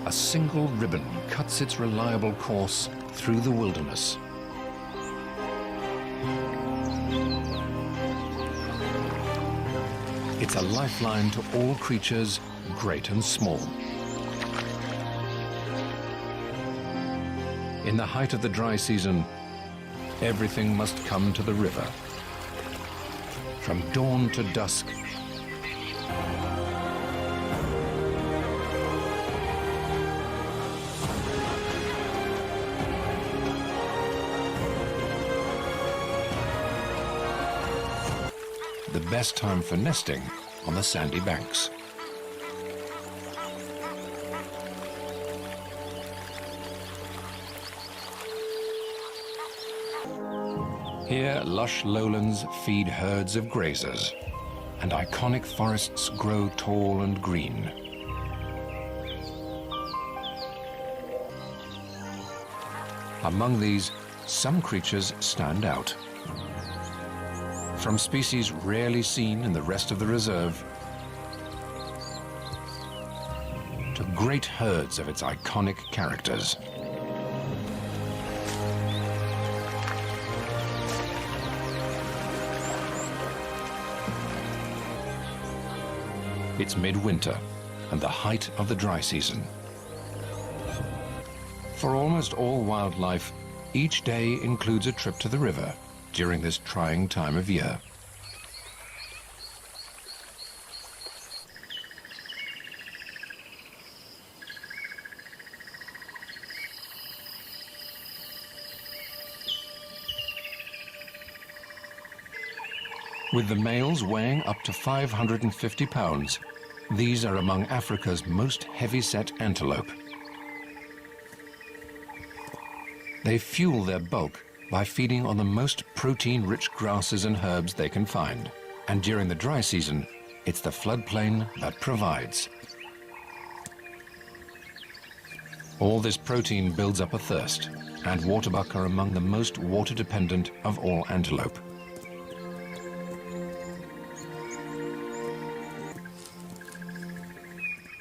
a single ribbon cuts its reliable course through the wilderness. It's a lifeline to all creatures, great and small. In the height of the dry season, everything must come to the river. From dawn to dusk, the best time for nesting on the sandy banks. Here, lush lowlands feed herds of grazers, and iconic forests grow tall and green. Among these, some creatures stand out. From species rarely seen in the rest of the reserve, to great herds of its iconic characters. It's midwinter and the height of the dry season. For almost all wildlife, each day includes a trip to the river during this trying time of year. With the males weighing up to 550 pounds, these are among Africa's most heavy-set antelope. They fuel their bulk by feeding on the most protein-rich grasses and herbs they can find. And during the dry season, it's the floodplain that provides. All this protein builds up a thirst, and waterbuck are among the most water-dependent of all antelope.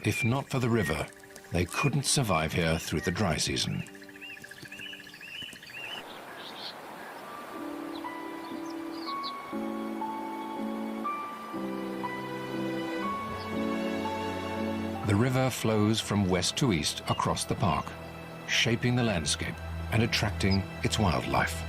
If not for the river, they couldn't survive here through the dry season. The river flows from west to east across the park, shaping the landscape and attracting its wildlife.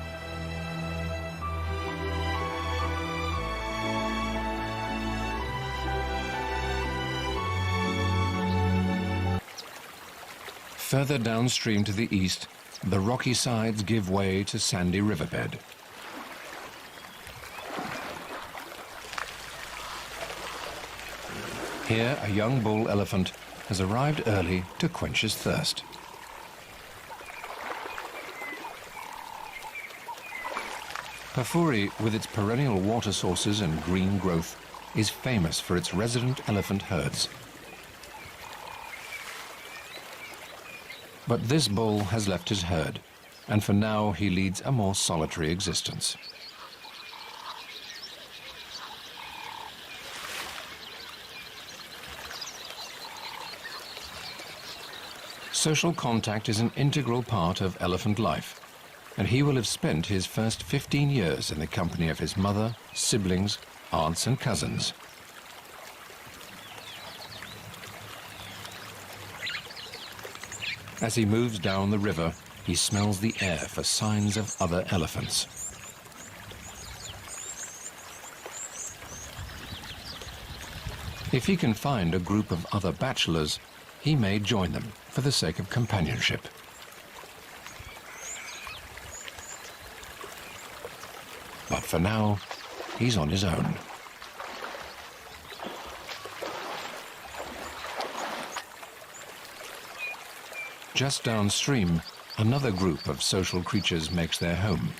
Further downstream to the east, the rocky sides give way to sandy riverbed. Here, a young bull elephant has arrived early to quench his thirst. Pafuri, with its perennial water sources and green growth, is famous for its resident elephant herds. But this bull has left his herd, and for now he leads a more solitary existence. Social contact is an integral part of elephant life, and he will have spent his first 15 years in the company of his mother, siblings, aunts and cousins. As he moves down the river, he smells the air for signs of other elephants. If he can find a group of other bachelors, he may join them for the sake of companionship. But for now, he's on his own. Just downstream, another group of social creatures makes their home.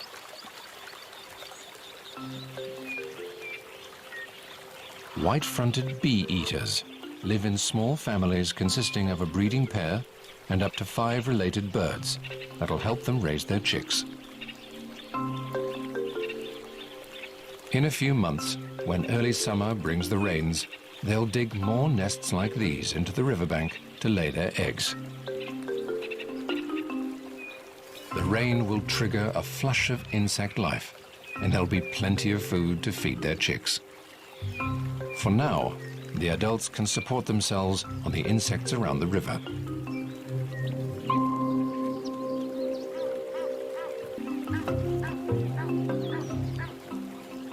White-fronted bee-eaters live in small families consisting of a breeding pair and up to 5 related birds that'll help them raise their chicks. In a few months, when early summer brings the rains, they'll dig more nests like these into the riverbank to lay their eggs. The rain will trigger a flush of insect life, and there'll be plenty of food to feed their chicks. For now, the adults can support themselves on the insects around the river.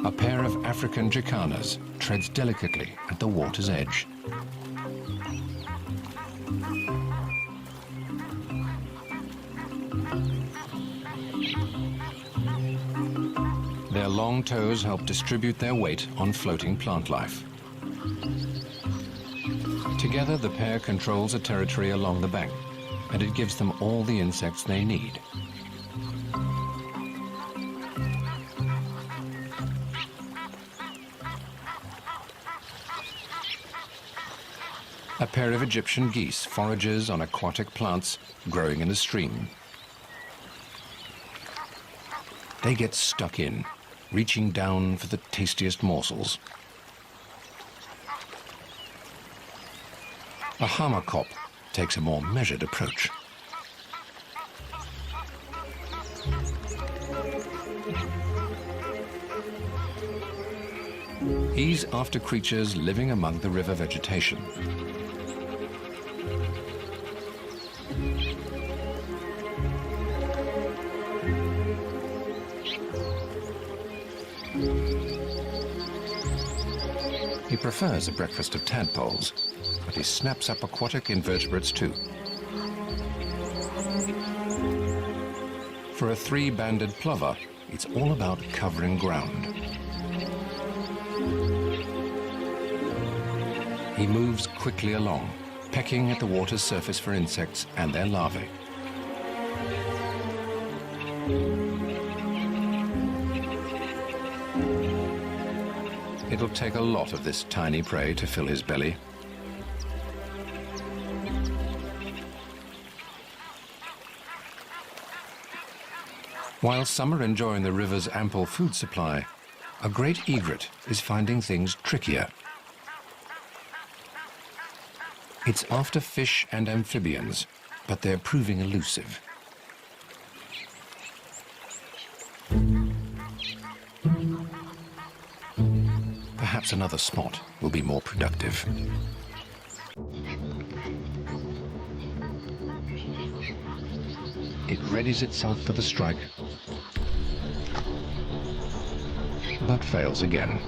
A pair of African jacanas treads delicately at the water's edge. Their long toes help distribute their weight on floating plant life. Together, the pair controls a territory along the bank, and it gives them all the insects they need. A pair of Egyptian geese forages on aquatic plants growing in a stream. They get stuck in, reaching down for the tastiest morsels. A hammerkop takes a more measured approach. He's after creatures living among the river vegetation. He prefers a breakfast of tadpoles, but he snaps up aquatic invertebrates too. For a three-banded plover, it's all about covering ground. He moves quickly along, pecking at the water's surface for insects and their larvae. It'll take a lot of this tiny prey to fill his belly. While some are enjoying the river's ample food supply, a great egret is finding things trickier. It's after fish and amphibians, but they're proving elusive. Perhaps another spot will be more productive. It readies itself for the strike, but fails again.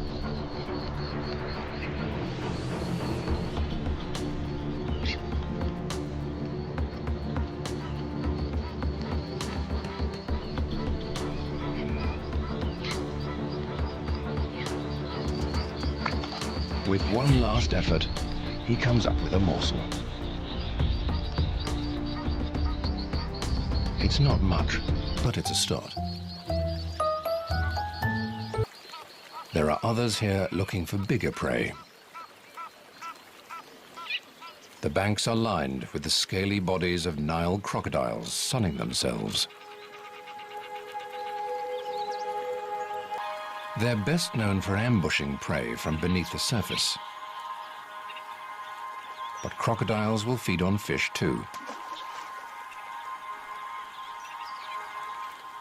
With one last effort, he comes up with a morsel. It's not much, but it's a start. There are others here looking for bigger prey. The banks are lined with the scaly bodies of Nile crocodiles sunning themselves. They're best known for ambushing prey from beneath the surface. But crocodiles will feed on fish too.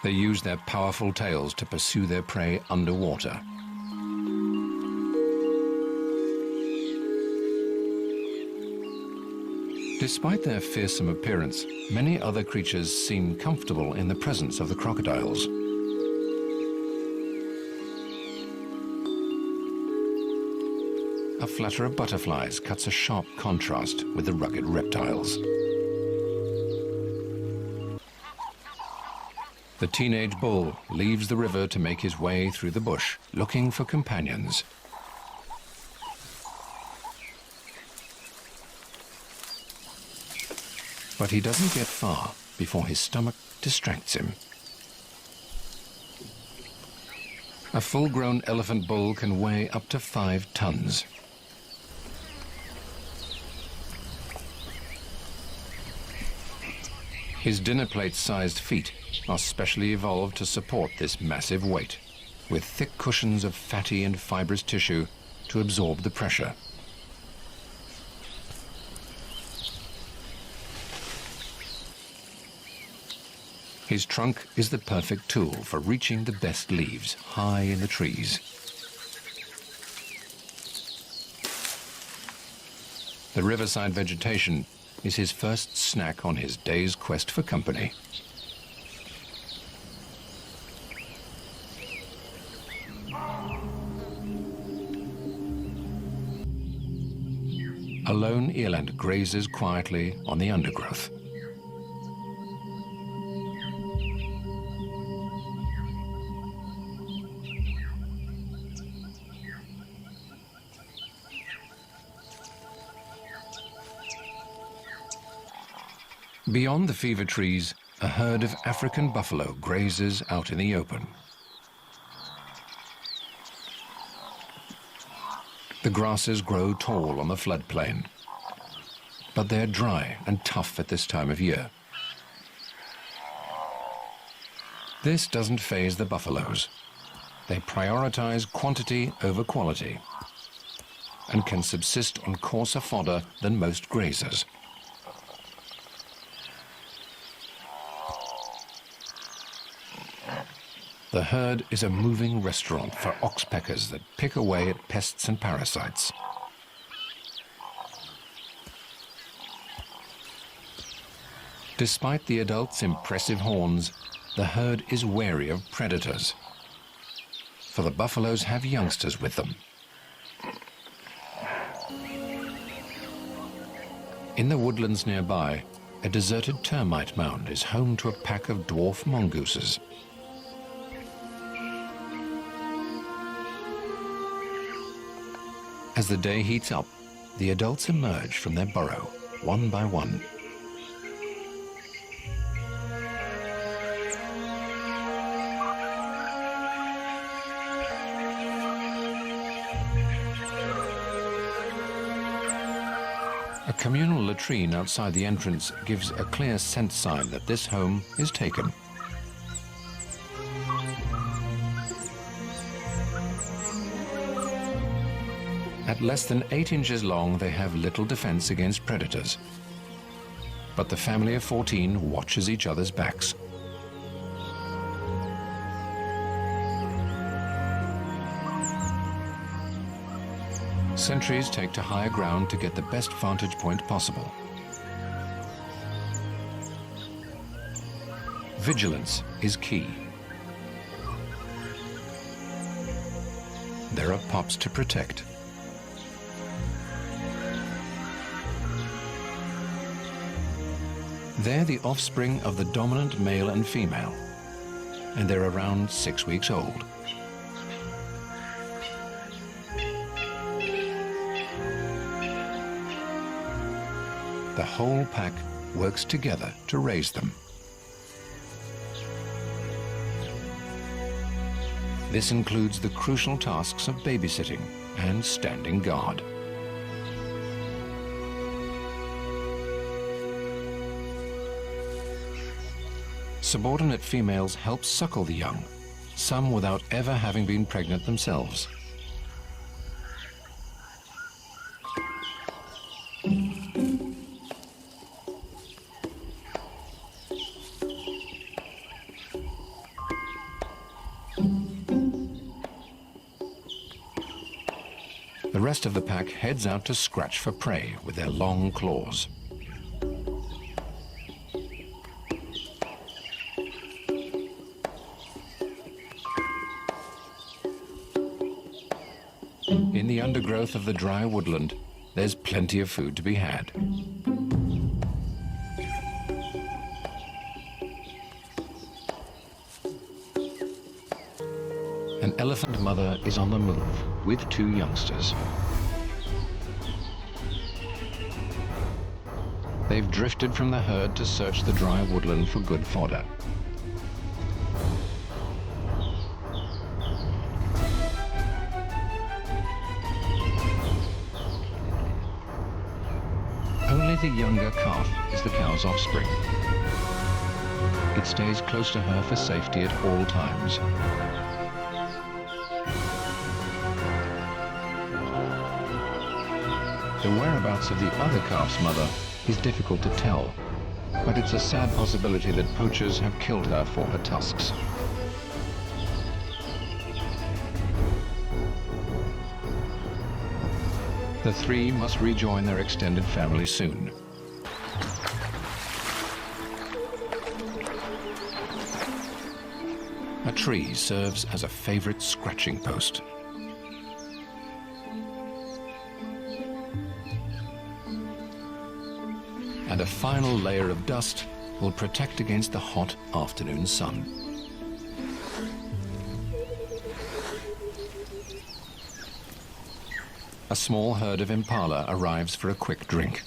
They use their powerful tails to pursue their prey underwater. Despite their fearsome appearance, many other creatures seem comfortable in the presence of the crocodiles. A flutter of butterflies cuts a sharp contrast with the rugged reptiles. The teenage bull leaves the river to make his way through the bush, looking for companions. But he doesn't get far before his stomach distracts him. A full-grown elephant bull can weigh up to 5 tons. His dinner plate-sized feet are specially evolved to support this massive weight, with thick cushions of fatty and fibrous tissue to absorb the pressure. His trunk is the perfect tool for reaching the best leaves high in the trees. The riverside vegetation is his first snack on his day's quest for company. A lone eland grazes quietly on the undergrowth. Beyond the fever trees, a herd of African buffalo grazes out in the open. The grasses grow tall on the floodplain, but they're dry and tough at this time of year. This doesn't faze the buffaloes. They prioritize quantity over quality and can subsist on coarser fodder than most grazers. The herd is a moving restaurant for oxpeckers that pick away at pests and parasites. Despite the adults' impressive horns, the herd is wary of predators, for the buffaloes have youngsters with them. In the woodlands nearby, a deserted termite mound is home to a pack of dwarf mongooses. As the day heats up, the adults emerge from their burrow, one by one. A communal latrine outside the entrance gives a clear scent sign that this home is taken. At less than 8 inches long, they have little defense against predators. But the family of 14 watches each other's backs. Sentries take to higher ground to get the best vantage point possible. Vigilance is key. There are pups to protect. They're the offspring of the dominant male and female, and they're around 6 weeks old. The whole pack works together to raise them. This includes the crucial tasks of babysitting and standing guard. Subordinate females help suckle the young, some without ever having been pregnant themselves. The rest of the pack heads out to scratch for prey with their long claws. In the undergrowth of the dry woodland, there's plenty of food to be had. An elephant mother is on the move with 2 youngsters. They've drifted from the herd to search the dry woodland for good fodder. Only the younger calf is the cow's offspring. It stays close to her for safety at all times. The whereabouts of the other calf's mother is difficult to tell. But it's a sad possibility that poachers have killed her for her tusks. The three must rejoin their extended family soon. A tree serves as a favorite scratching post. And a final layer of dust will protect against the hot afternoon sun. A small herd of impala arrives for a quick drink.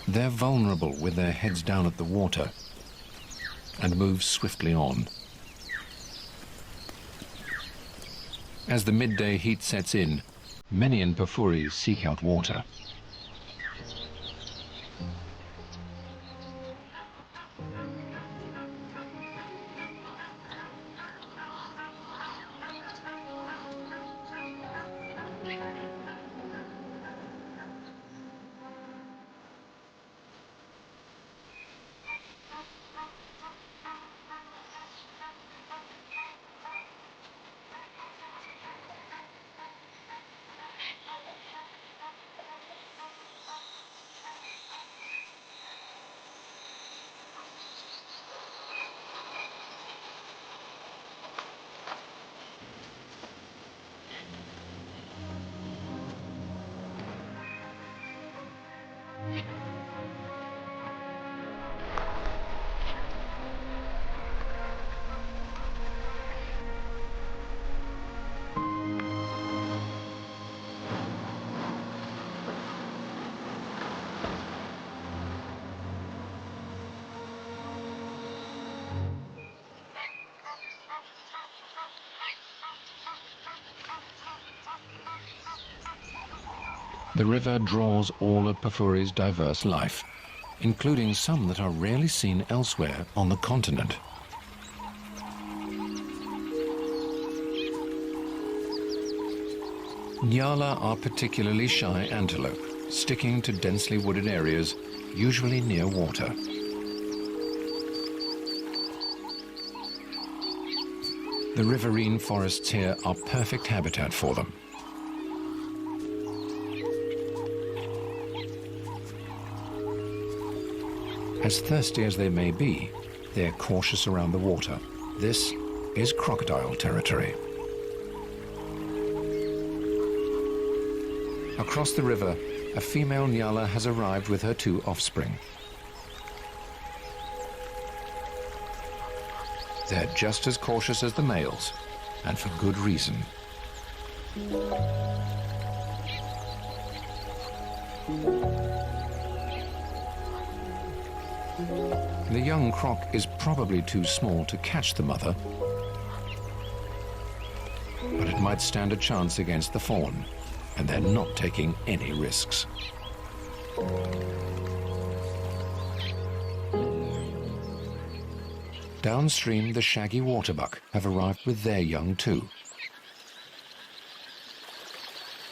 They're vulnerable with their heads down at the water and move swiftly on. As the midday heat sets in, many in Pafuris seek out water. The river draws all of Pafuri's diverse life, including some that are rarely seen elsewhere on the continent. Nyala are particularly shy antelope, sticking to densely wooded areas, usually near water. The riverine forests here are perfect habitat for them. As thirsty as they may be, they're cautious around the water. This is crocodile territory. Across the river, a female Nyala has arrived with her two offspring. They're just as cautious as the males, and for good reason. The young croc is probably too small to catch the mother, but it might stand a chance against the fawn, and they're not taking any risks. Downstream, the shaggy waterbuck have arrived with their young too.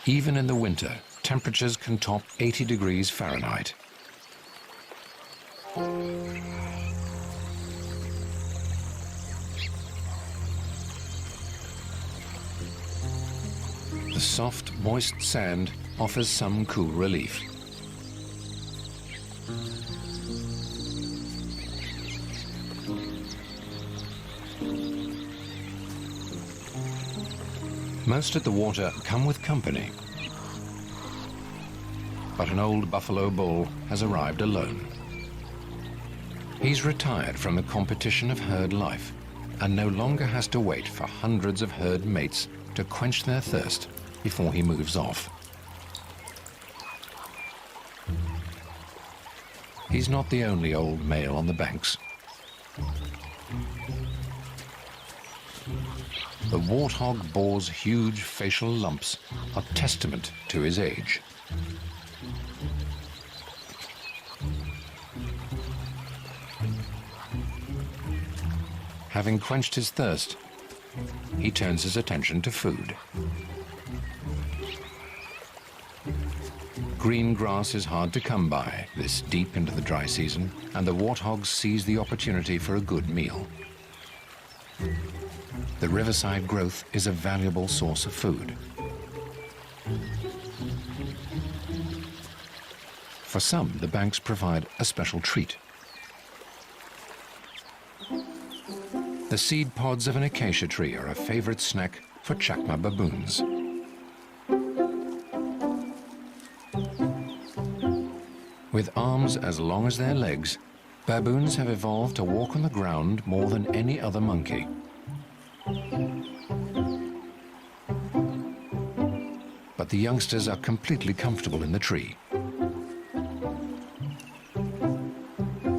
Even in the winter, temperatures can top 80 degrees Fahrenheit. The soft, moist sand offers some cool relief. Most at the water come with company, but an old buffalo bull has arrived alone. He's retired from the competition of herd life and no longer has to wait for hundreds of herd mates to quench their thirst before he moves off. He's not the only old male on the banks. The warthog boar's huge facial lumps are testament to his age. Having quenched his thirst, he turns his attention to food. Green grass is hard to come by this deep into the dry season, and the warthogs seize the opportunity for a good meal. The riverside growth is a valuable source of food. For some, the banks provide a special treat. The seed pods of an acacia tree are a favorite snack for chacma baboons. With arms as long as their legs, baboons have evolved to walk on the ground more than any other monkey. But the youngsters are completely comfortable in the tree,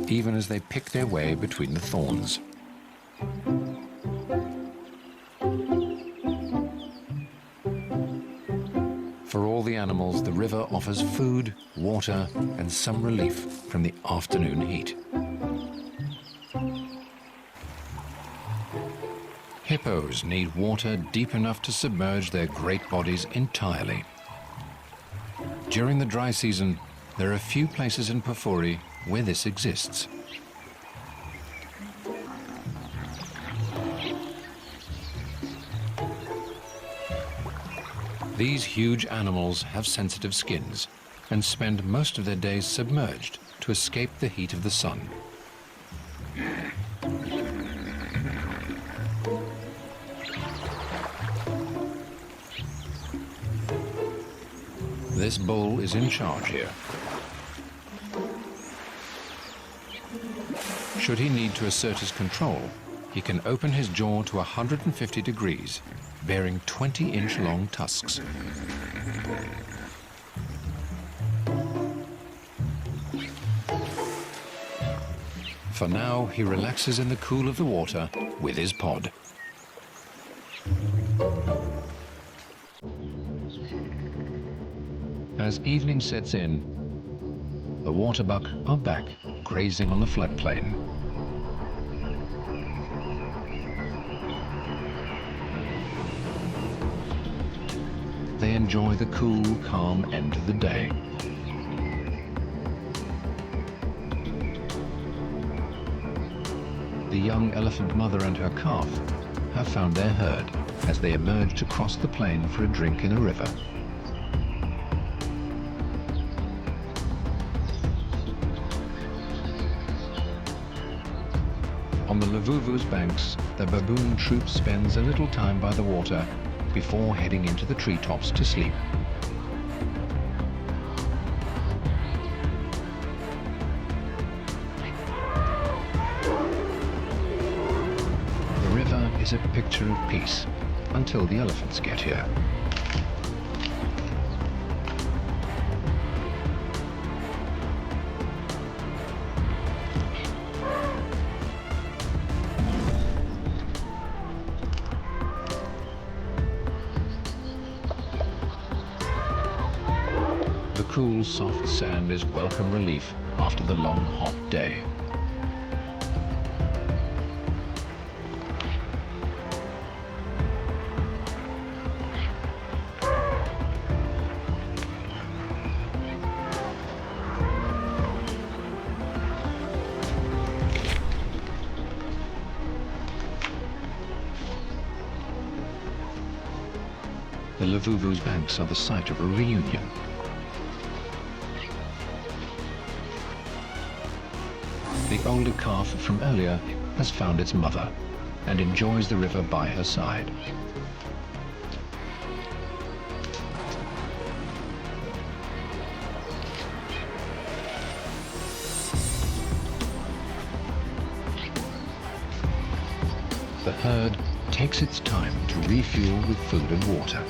even as they pick their way between the thorns. For all the animals, the river offers food, water, and some relief from the afternoon heat. Hippos need water deep enough to submerge their great bodies entirely. During the dry season, there are few places in Pafuri where this exists. These huge animals have sensitive skins and spend most of their days submerged to escape the heat of the sun. This bull is in charge here. Should he need to assert his control, he can open his jaw to 150 degrees, bearing 20-inch long tusks. For now, he relaxes in the cool of the water with his pod. As evening sets in, the Waterbuck are back grazing on the floodplain. They enjoy the cool, calm end of the day. The young elephant mother and her calf have found their herd as they emerge to cross the plain for a drink in a river. On the Lavuvu's banks, the baboon troop spends a little time by the water before heading into the treetops to sleep. The river is a picture of peace until the elephants get here. The cool, soft sand is welcome relief after the long, hot day. The Lavuvu's banks are the site of a reunion. The older calf from earlier has found its mother and enjoys the river by her side. The herd takes its time to refuel with food and water.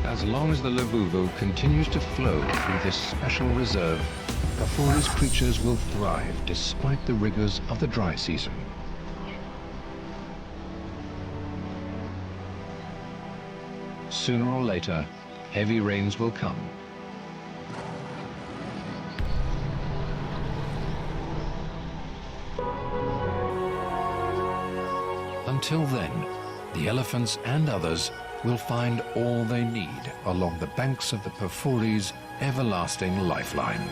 As long as the Lavuvu continues to flow through this special reserve, Pafuri's creatures will thrive despite the rigors of the dry season. Sooner or later, heavy rains will come. until then, the elephants and others will find all they need along the banks of the Pafuri's everlasting lifeline.